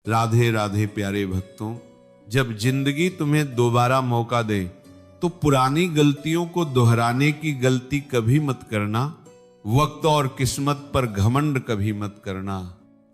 राधे राधे प्यारे भक्तों, जब जिंदगी तुम्हें दोबारा मौका दे तो पुरानी गलतियों को दोहराने की गलती कभी मत करना। वक्त और किस्मत पर घमंड कभी मत करना,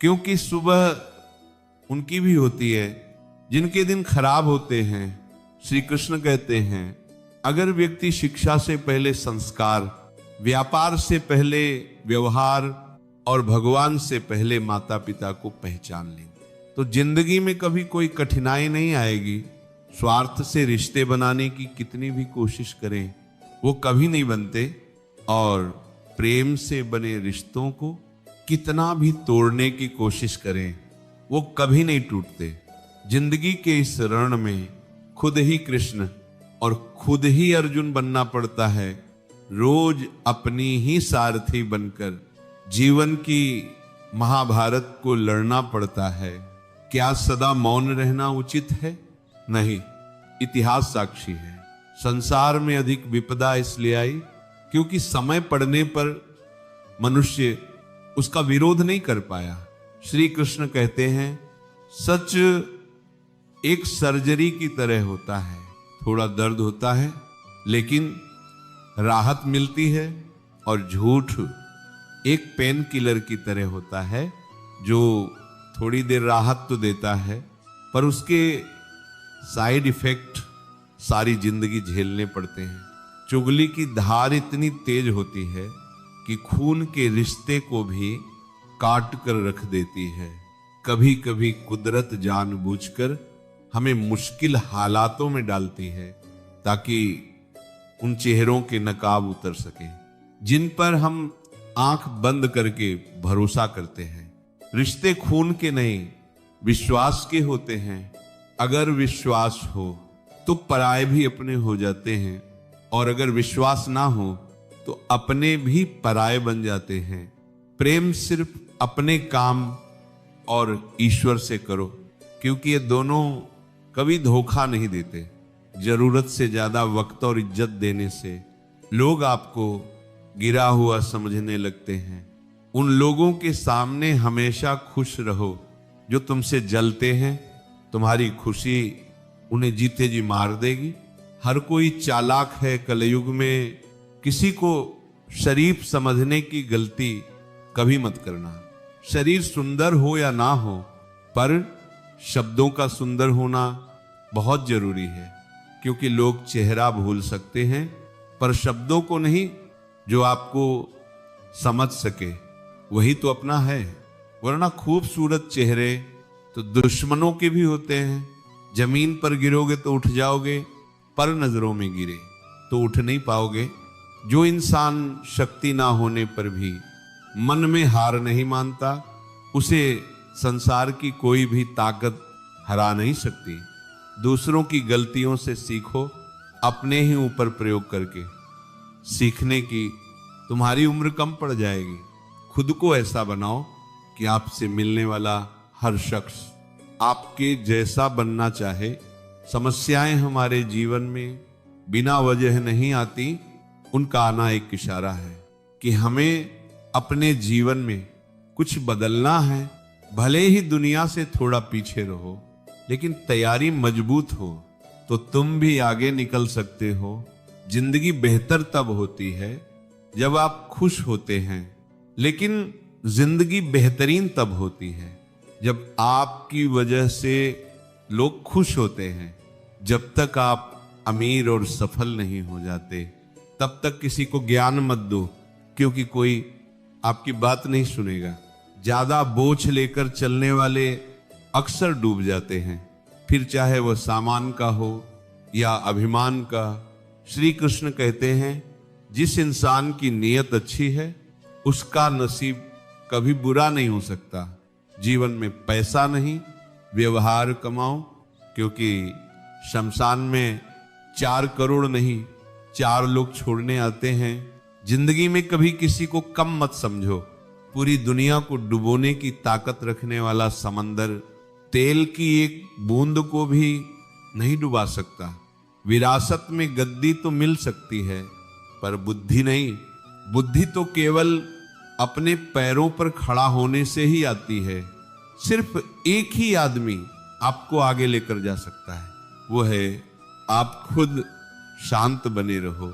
क्योंकि सुबह उनकी भी होती है जिनके दिन खराब होते हैं। श्री कृष्ण कहते हैं, अगर व्यक्ति शिक्षा से पहले संस्कार, व्यापार से पहले व्यवहार और भगवान से पहले माता पिता को पहचान ले तो जिंदगी में कभी कोई कठिनाई नहीं आएगी। स्वार्थ से रिश्ते बनाने की कितनी भी कोशिश करें वो कभी नहीं बनते, और प्रेम से बने रिश्तों को कितना भी तोड़ने की कोशिश करें वो कभी नहीं टूटते। जिंदगी के इस रण में खुद ही कृष्ण और खुद ही अर्जुन बनना पड़ता है। रोज अपनी ही सारथी बनकर जीवन की महाभारत को लड़ना पड़ता है। क्या सदा मौन रहना उचित है? नहीं, इतिहास साक्षी है। संसार में अधिक विपदा इसलिए आई क्योंकि समय पड़ने पर मनुष्य उसका विरोध नहीं कर पाया। श्री कृष्ण कहते हैं, सच एक सर्जरी की तरह होता है। थोड़ा दर्द होता है लेकिन राहत मिलती है, और झूठ एक पेन किलर की तरह होता है जो थोड़ी देर राहत तो देता है पर उसके साइड इफेक्ट सारी जिंदगी झेलने पड़ते हैं। चुगली की धार इतनी तेज होती है कि खून के रिश्ते को भी काट कर रख देती है। कभी कभी कुदरत जानबूझकर हमें मुश्किल हालातों में डालती है ताकि उन चेहरों के नकाब उतर सके जिन पर हम आंख बंद करके भरोसा करते हैं। रिश्ते खून के नहीं, विश्वास के होते हैं। अगर विश्वास हो तो पराये भी अपने हो जाते हैं, और अगर विश्वास ना हो तो अपने भी पराये बन जाते हैं। प्रेम सिर्फ अपने काम और ईश्वर से करो, क्योंकि ये दोनों कभी धोखा नहीं देते। जरूरत से ज्यादा वक्त और इज्जत देने से लोग आपको गिरा हुआ समझने लगते हैं। उन लोगों के सामने हमेशा खुश रहो जो तुमसे जलते हैं। तुम्हारी खुशी उन्हें जीते जी मार देगी। हर कोई चालाक है कलयुग में। किसी को शरीफ समझने की गलती कभी मत करना। शरीर सुंदर हो या ना हो, पर शब्दों का सुंदर होना बहुत जरूरी है, क्योंकि लोग चेहरा भूल सकते हैं पर शब्दों को नहीं। जो आपको समझ सके वही तो अपना है, वरना खूबसूरत चेहरे तो दुश्मनों के भी होते हैं। जमीन पर गिरोगे तो उठ जाओगे, पर नजरों में गिरे तो उठ नहीं पाओगे। जो इंसान शक्ति ना होने पर भी मन में हार नहीं मानता, उसे संसार की कोई भी ताकत हरा नहीं सकती। दूसरों की गलतियों से सीखो, अपने ही ऊपर प्रयोग करके। सीखने की तुम्हारी उम्र कम पड़ जाएगी। खुद को ऐसा बनाओ कि आपसे मिलने वाला हर शख्स आपके जैसा बनना चाहे। समस्याएं हमारे जीवन में बिना वजह नहीं आती, उनका आना एक इशारा है कि हमें अपने जीवन में कुछ बदलना है। भले ही दुनिया से थोड़ा पीछे रहो, लेकिन तैयारी मजबूत हो तो तुम भी आगे निकल सकते हो। जिंदगी बेहतर तब होती है जब आप खुश होते हैं, लेकिन जिंदगी बेहतरीन तब होती है जब आपकी वजह से लोग खुश होते हैं। जब तक आप अमीर और सफल नहीं हो जाते तब तक किसी को ज्ञान मत दो, क्योंकि कोई आपकी बात नहीं सुनेगा। ज्यादा बोझ लेकर चलने वाले अक्सर डूब जाते हैं, फिर चाहे वह सामान का हो या अभिमान का। श्री कृष्ण कहते हैं, जिस इंसान की नीयत अच्छी है उसका नसीब कभी बुरा नहीं हो सकता। जीवन में पैसा नहीं, व्यवहार कमाओ, क्योंकि शमशान में 4 करोड़ नहीं 4 लोग छोड़ने आते हैं। जिंदगी में कभी किसी को कम मत समझो। पूरी दुनिया को डुबोने की ताकत रखने वाला समंदर तेल की एक बूंद को भी नहीं डुबा सकता। विरासत में गद्दी तो मिल सकती है पर बुद्धि नहीं। बुद्धि तो केवल अपने पैरों पर खड़ा होने से ही आती है। सिर्फ एक ही आदमी आपको आगे लेकर जा सकता है, वो है आप खुद शांत बने रहो।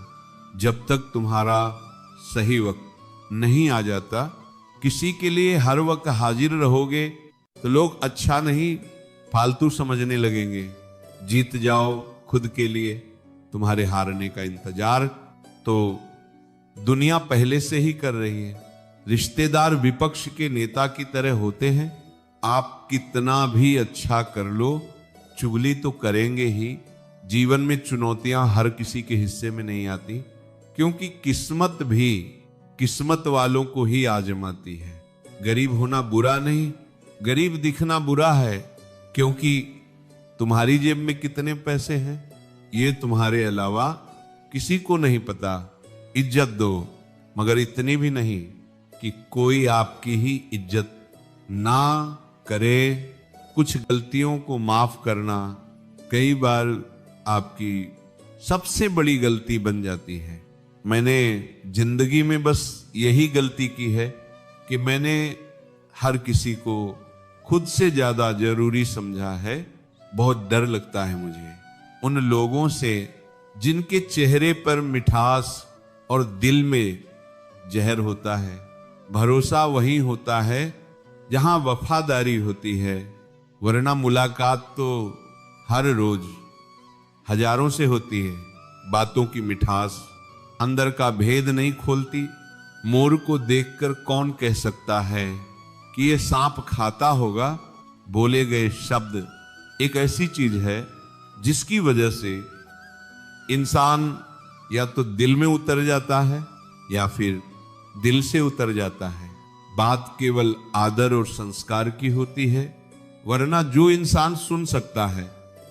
जब तक तुम्हारा सही वक्त नहीं आ जाता, किसी के लिए हर वक्त हाजिर रहोगे तो लोग अच्छा नहीं फालतू समझने लगेंगे। जीत जाओ खुद के लिए, तुम्हारे हारने का इंतजार तो दुनिया पहले से ही कर रही है। रिश्तेदार विपक्ष के नेता की तरह होते हैं। आप कितना भी अच्छा कर लो, चुगली तो करेंगे ही। जीवन में चुनौतियां हर किसी के हिस्से में नहीं आती, क्योंकि किस्मत भी किस्मत वालों को ही आजमाती है। गरीब होना बुरा नहीं, गरीब दिखना बुरा है, क्योंकि तुम्हारी जेब में कितने पैसे हैं ये तुम्हारे अलावा किसी को नहीं पता। इज्जत दो, मगर इतनी भी नहीं कि कोई आपकी ही इज्जत ना करे। कुछ गलतियों को माफ करना कई बार आपकी सबसे बड़ी गलती बन जाती है। मैंने जिंदगी में बस यही गलती की है कि मैंने हर किसी को खुद से ज्यादा जरूरी समझा है। बहुत डर लगता है मुझे उन लोगों से जिनके चेहरे पर मिठास और दिल में जहर होता है। भरोसा वही होता है जहां वफादारी होती है, वरना मुलाकात तो हर रोज हजारों से होती है। बातों की मिठास अंदर का भेद नहीं खोलती। मोर को देखकर कौन कह सकता है कि ये सांप खाता होगा। बोले गए शब्द एक ऐसी चीज है जिसकी वजह से इंसान या तो दिल में उतर जाता है या फिर दिल से उतर जाता है। बात केवल आदर और संस्कार की होती है, वरना जो इंसान सुन सकता है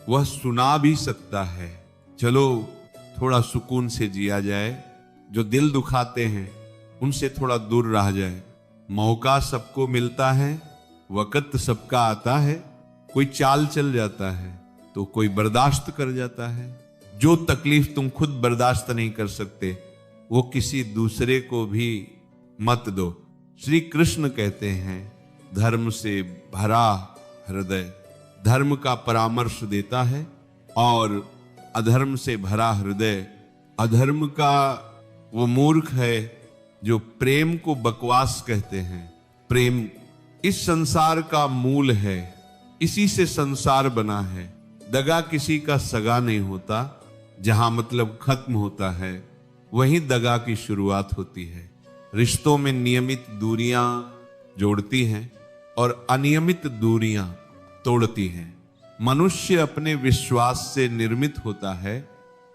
वह सुना भी सकता है। चलो थोड़ा सुकून से जिया जाए, जो दिल दुखाते हैं उनसे थोड़ा दूर रहा जाए। मौका सबको मिलता है, वक्त सबका आता है। कोई चाल चल जाता है तो कोई बर्दाश्त कर जाता है। जो तकलीफ तुम खुद बर्दाश्त नहीं कर सकते वो किसी दूसरे को भी मत दो। श्री कृष्ण कहते हैं, धर्म से भरा हृदय धर्म का परामर्श देता है, और अधर्म से भरा हृदय अधर्म का वो मूर्ख है जो प्रेम को बकवास कहते हैं। प्रेम इस संसार का मूल है, इसी से संसार बना है। दगा किसी का सगा नहीं होता। जहां मतलब खत्म होता है वहीं दगा की शुरुआत होती है। रिश्तों में नियमित दूरियां जोड़ती हैं और अनियमित दूरियां तोड़ती हैं। मनुष्य अपने विश्वास से निर्मित होता है।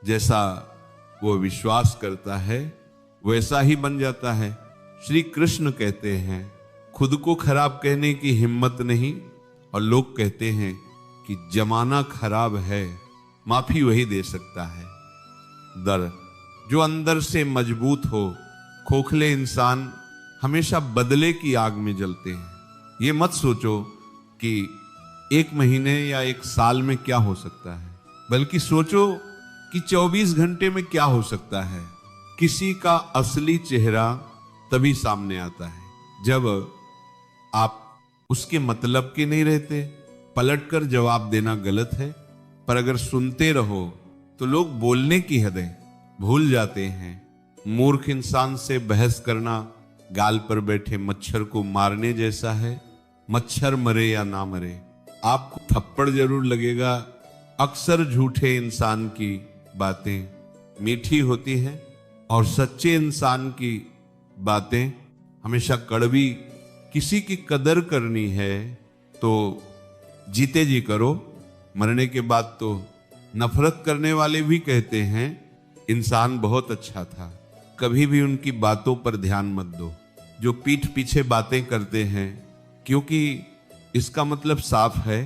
जैसा वो विश्वास करता है वैसा ही बन जाता है। श्री कृष्ण कहते हैं, खुद को खराब कहने की हिम्मत नहीं, और लोग कहते हैं कि जमाना खराब है, माफी वही दे सकता है। दर जो अंदर से मजबूत हो, खोखले इंसान हमेशा बदले की आग में जलते हैं। ये मत सोचो कि एक महीने या एक साल में क्या हो सकता है, बल्कि सोचो कि 24 घंटे में क्या हो सकता है। किसी का असली चेहरा तभी सामने आता है जब आप उसके मतलब के नहीं रहते। पलटकर जवाब देना गलत है, पर अगर सुनते रहो तो लोग बोलने की हदें भूल जाते हैं। मूर्ख इंसान से बहस करना गाल पर बैठे मच्छर को मारने जैसा है। मच्छर मरे या ना मरे, आपको थप्पड़ जरूर लगेगा। अक्सर झूठे इंसान की बातें मीठी होती हैं और सच्चे इंसान की बातें हमेशा कड़वी। किसी की कदर करनी है तो जीते जी करो, मरने के बाद तो नफरत करने वाले भी कहते हैं इंसान बहुत अच्छा था। कभी भी उनकी बातों पर ध्यान मत दो जो पीठ पीछे बातें करते हैं, क्योंकि इसका मतलब साफ है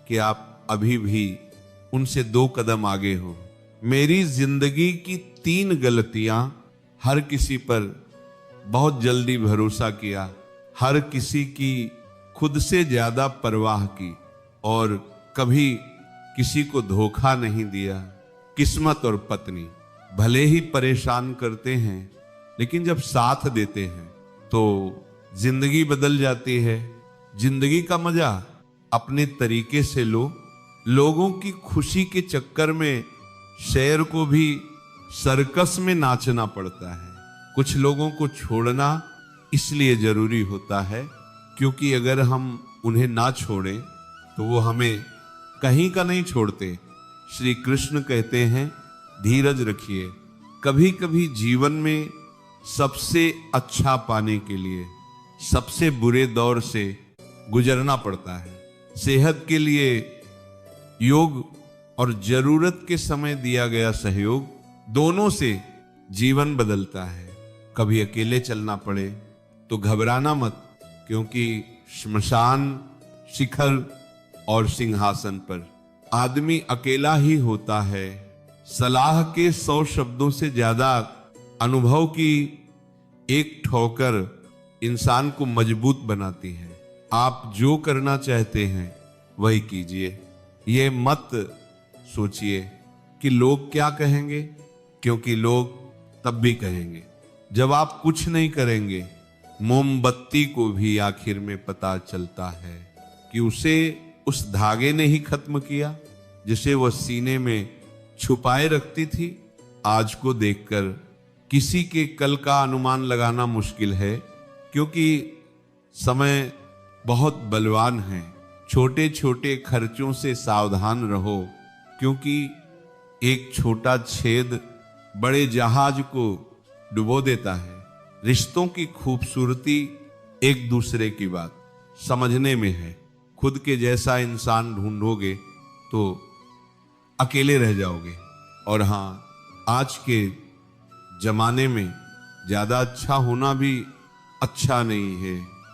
कि आप अभी भी उनसे 2 कदम आगे हो। मेरी जिंदगी की 3 गलतियां, हर किसी पर बहुत जल्दी भरोसा किया, हर किसी की खुद से ज्यादा परवाह की, और कभी किसी को धोखा नहीं दिया। किस्मत और पत्नी भले ही परेशान करते हैं, लेकिन जब साथ देते हैं तो जिंदगी बदल जाती है। जिंदगी का मजा अपने तरीके से लो। लोगों की खुशी के चक्कर में शेर को भी सर्कस में नाचना पड़ता है। कुछ लोगों को छोड़ना इसलिए जरूरी होता है क्योंकि अगर हम उन्हें ना छोड़ें तो वो हमें कहीं का नहीं छोड़ते। श्री कृष्ण कहते हैं धीरज रखिए। कभी कभी जीवन में सबसे अच्छा पाने के लिए सबसे बुरे दौर से गुजरना पड़ता है। सेहत के लिए योग और जरूरत के समय दिया गया सहयोग, दोनों से जीवन बदलता है। कभी अकेले चलना पड़े तो घबराना मत, क्योंकि श्मशान, शिखर और सिंहासन पर आदमी अकेला ही होता है। सलाह के 100 शब्दों से ज्यादा अनुभव की एक ठोकर इंसान को मजबूत बनाती है। आप जो करना चाहते हैं वही कीजिए। ये मत सोचिए कि लोग क्या कहेंगे, क्योंकि लोग तब भी कहेंगे जब आप कुछ नहीं करेंगे। मोमबत्ती को भी आखिर में पता चलता है कि उसे उस धागे ने ही खत्म किया जिसे वह सीने में छुपाए रखती थी। आज को देखकर किसी के कल का अनुमान लगाना मुश्किल है, क्योंकि समय बहुत बलवान है। छोटे छोटे खर्चों से सावधान रहो, क्योंकि एक छोटा छेद बड़े जहाज को डुबो देता है। रिश्तों की खूबसूरती एक दूसरे की बात समझने में है। खुद के जैसा इंसान ढूंढोगे तो अकेले रह जाओगे। और हाँ, आज के जमाने में ज्यादा अच्छा होना भी अच्छा नहीं है।